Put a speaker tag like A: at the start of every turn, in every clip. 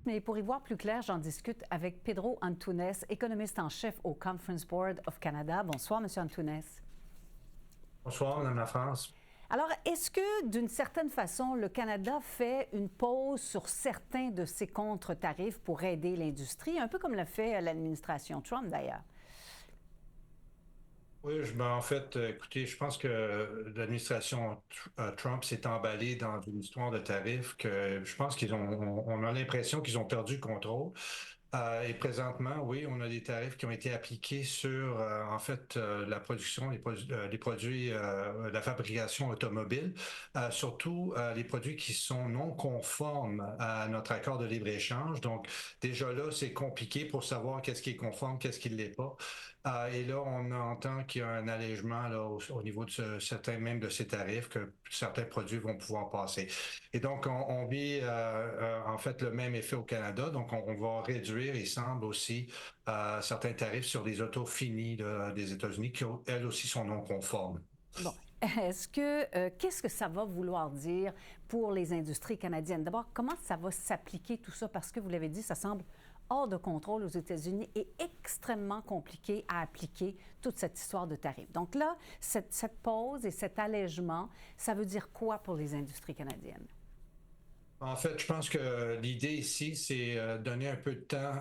A: mais pour y voir plus clair, j'en discute avec Pedro Antunes, économiste en chef au Conference Board of Canada. Bonsoir, Monsieur Antunes.
B: Bonsoir, Madame Lafrance.
A: Alors, est-ce que, d'une certaine façon, le Canada fait une pause sur certains de ses contre-tarifs pour aider l'industrie, un peu comme l'a fait l'administration Trump, d'ailleurs?
B: Oui, en fait, écoutez, je pense que l'administration Trump s'est emballée dans une histoire de tarifs que je pense on a l'impression qu'ils ont perdu le contrôle. Et présentement, oui, on a des tarifs qui ont été appliqués sur, en fait, la production, les produits, la fabrication automobile, surtout les produits qui sont non conformes à notre accord de libre-échange. Donc, déjà là, c'est compliqué pour savoir qu'est-ce qui est conforme, qu'est-ce qui ne l'est pas. Et là, on entend qu'il y a un allègement là, au niveau de certains même de ces tarifs que certains produits vont pouvoir passer. Et donc, on vit en fait le même effet au Canada. Donc, on va réduire, il semble aussi, certains tarifs sur les autos finies des États-Unis qui, elles aussi, sont non conformes.
A: Bon, qu'est-ce que ça va vouloir dire pour les industries canadiennes? D'abord, comment ça va s'appliquer tout ça? Parce que vous l'avez dit, ça semble hors de contrôle aux États-Unis et extrêmement compliqué à appliquer toute cette histoire de tarifs. Donc là, cette pause et cet allègement, ça veut dire quoi pour les industries canadiennes?
B: En fait, je pense que l'idée ici, c'est donner un peu de temps.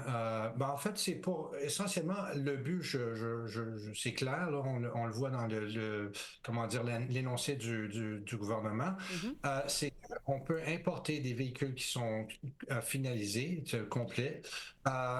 B: En fait, c'est pour essentiellement le but. C'est clair, là, on le voit dans comment dire l'énoncé du gouvernement. C'est qu'on peut importer des véhicules qui sont finalisés, complets,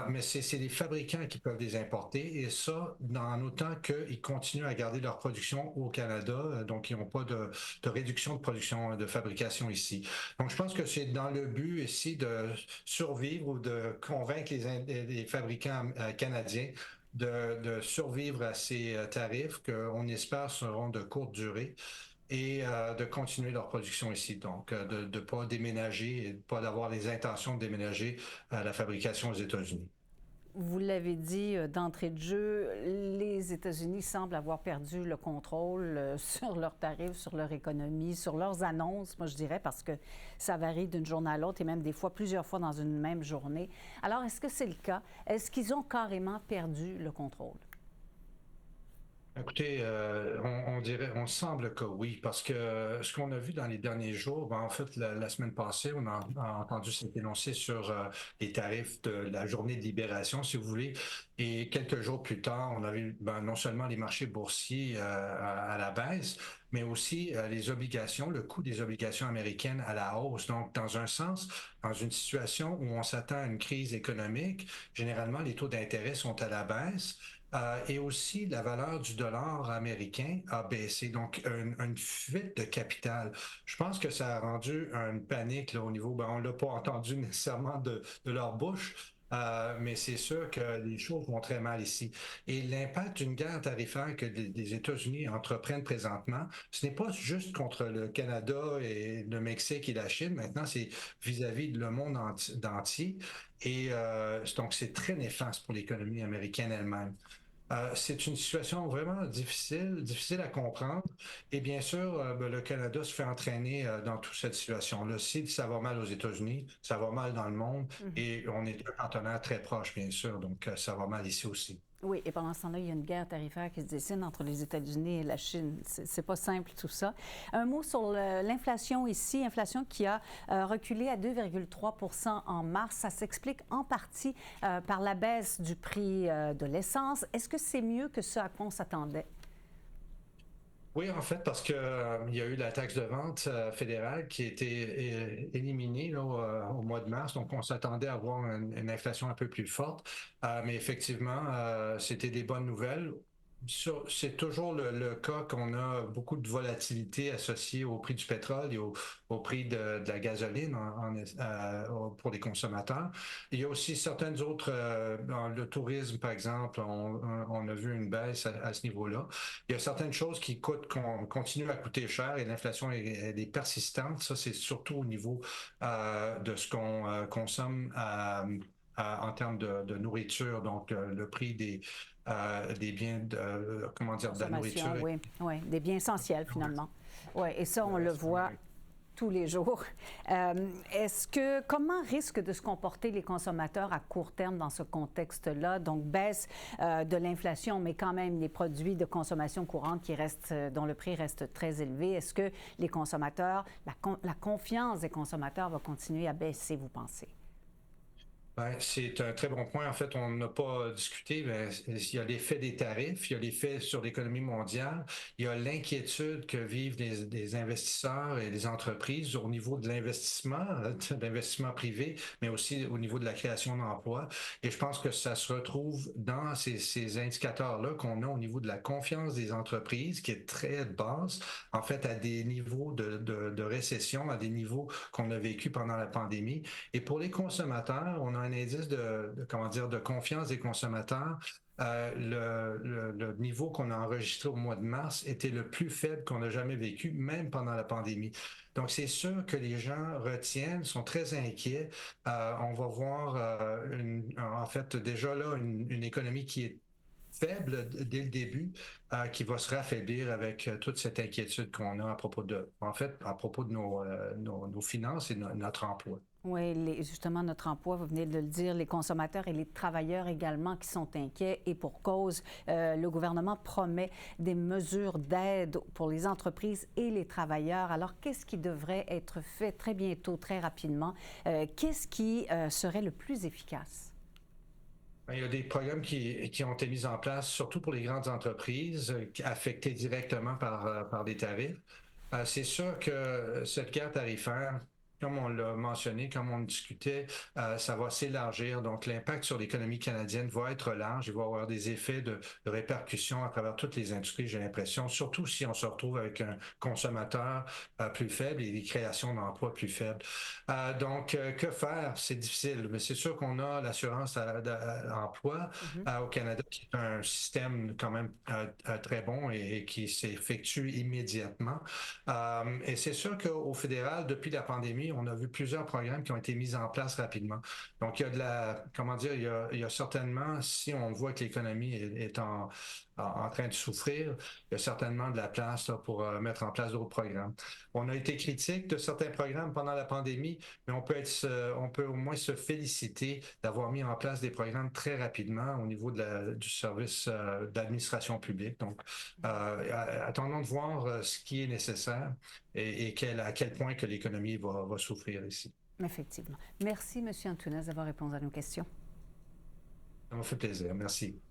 B: mais c'est les fabricants qui peuvent les importer et ça, en autant qu'ils continuent à garder leur production au Canada, donc ils n'ont pas de réduction de production, de fabrication ici. Donc, je pense que c'est dans le but ici de survivre ou de convaincre les fabricants canadiens de survivre à ces tarifs qu'on espère seront de courte durée et de continuer leur production ici. Donc, de ne pas déménager et de pas d'avoir les intentions de déménager la fabrication aux États-Unis.
A: Vous l'avez dit d'entrée de jeu, les États-Unis semblent avoir perdu le contrôle sur leurs tarifs, sur leur économie, sur leurs annonces, moi je dirais, parce que ça varie d'une journée à l'autre et même des fois plusieurs fois dans une même journée. Alors, est-ce que c'est le cas? Est-ce qu'ils ont carrément perdu le contrôle?
B: Écoutez, on semble que oui, parce que ce qu'on a vu dans les derniers jours, en fait, la semaine passée, a entendu cet énoncé sur les tarifs de la journée de libération, si vous voulez, et quelques jours plus tard, on a vu non seulement les marchés boursiers à la baisse, mais aussi les obligations, le coût des obligations américaines à la hausse. Donc, dans un sens, dans une situation où on s'attend à une crise économique, généralement, les taux d'intérêt sont à la baisse. Et aussi, la valeur du dollar américain a baissé. Donc, une fuite de capital. Je pense que ça a rendu une panique là, au niveau, on l'a pas entendu nécessairement de leur bouche, mais c'est sûr que les choses vont très mal ici. Et l'impact d'une guerre tarifaire que les États-Unis entreprennent présentement, ce n'est pas juste contre le Canada et le Mexique et la Chine. Maintenant, c'est vis-à-vis de le monde entier. Et donc, c'est très néfaste pour l'économie américaine elle-même. C'est une situation vraiment difficile à comprendre. Et bien sûr, le Canada se fait entraîner dans toute cette situation-là. Si ça va mal aux États-Unis, ça va mal dans le monde. Et on est un partenaire très proche, bien sûr. Donc, ça va mal ici aussi.
A: Oui, et pendant ce temps-là, il y a une guerre tarifaire qui se dessine entre les États-Unis et la Chine. C'est pas simple tout ça. Un mot sur l'inflation ici, inflation qui a reculé à 2,3 % en mars. Ça s'explique en partie par la baisse du prix de l'essence. Est-ce que c'est mieux que ce à quoi on s'attendait?
B: Oui, en fait, parce que il y a eu la taxe de vente fédérale qui a été éliminée là, au mois de mars, donc on s'attendait à avoir une inflation un peu plus forte, mais effectivement, c'était des bonnes nouvelles. C'est toujours le cas qu'on a beaucoup de volatilité associée au prix du pétrole et au prix de la gasoline pour les consommateurs. Il y a aussi certaines autres, dans le tourisme par exemple, on a vu une baisse à ce niveau-là. Il y a certaines choses qui continuent à coûter cher et l'inflation elle est persistante. Ça, c'est surtout au niveau de ce qu'on consomme en termes de nourriture. Donc, le prix des biens comment dire, de la
A: Consommation,
B: nourriture.
A: oui, oui, des biens essentiels finalement. Oui, et ça, on le voit. tous les jours. Comment risquent de se comporter les consommateurs à court terme dans ce contexte-là? Donc, baisse de l'inflation, mais quand même les produits de consommation courante dont le prix reste très élevé. Est-ce que les consommateurs, la confiance des consommateurs va continuer à baisser, vous pensez?
B: Ben, c'est un très bon point. En fait, on n'a pas discuté, mais il y a l'effet des tarifs, il y a l'effet sur l'économie mondiale, il y a l'inquiétude que vivent les investisseurs et les entreprises au niveau de l'investissement privé, mais aussi au niveau de la création d'emplois. Et je pense que ça se retrouve dans ces indicateurs-là qu'on a au niveau de la confiance des entreprises, qui est très basse, en fait, à des niveaux de récession, à des niveaux qu'on a vécu pendant la pandémie. Et pour les consommateurs, on a un indice comment dire, de confiance des consommateurs. Le niveau qu'on a enregistré au mois de mars était le plus faible qu'on a jamais vécu, même pendant la pandémie. Donc, c'est sûr que les gens retiennent, sont très inquiets. On va voir, en fait, déjà là, une économie qui est faible dès le début, qui va se raffaiblir avec toute cette inquiétude qu'on a à propos de nos finances et notre emploi.
A: Oui, justement, notre emploi, vous venez de le dire, les consommateurs et les travailleurs également qui sont inquiets et pour cause. Le gouvernement promet des mesures d'aide pour les entreprises et les travailleurs. Alors, qu'est-ce qui devrait être fait très bientôt, très rapidement? Qu'est-ce qui serait le plus efficace?
B: Il y a des programmes qui ont été mis en place, surtout pour les grandes entreprises, affectées directement par des tarifs. C'est sûr que cette guerre tarifaire, comme on l'a mentionné, comme on discutait, ça va s'élargir. Donc, l'impact sur l'économie canadienne va être large. Il va y avoir des effets de répercussion à travers toutes les industries, j'ai l'impression, surtout si on se retrouve avec un consommateur plus faible et des créations d'emplois plus faibles. Que faire? C'est difficile, mais c'est sûr qu'on a l'assurance d'emploi au Canada, qui est un système quand même très bon et qui s'effectue immédiatement. Et c'est sûr qu'au fédéral, depuis la pandémie, on a vu plusieurs programmes qui ont été mis en place rapidement. Donc, il y a comment dire, il y a certainement, si on voit que l'économie est en train de souffrir, il y a certainement de la place là, pour mettre en place d'autres programmes. On a été critique de certains programmes pendant la pandémie, mais on peut au moins se féliciter d'avoir mis en place des programmes très rapidement au niveau du service d'administration publique. Donc, attendons de voir ce qui est nécessaire et à quel point que l'économie va souffrir ici.
A: Effectivement. Merci, M. Antunes, d'avoir répondu à nos questions.
B: Ça m'a fait plaisir. Merci.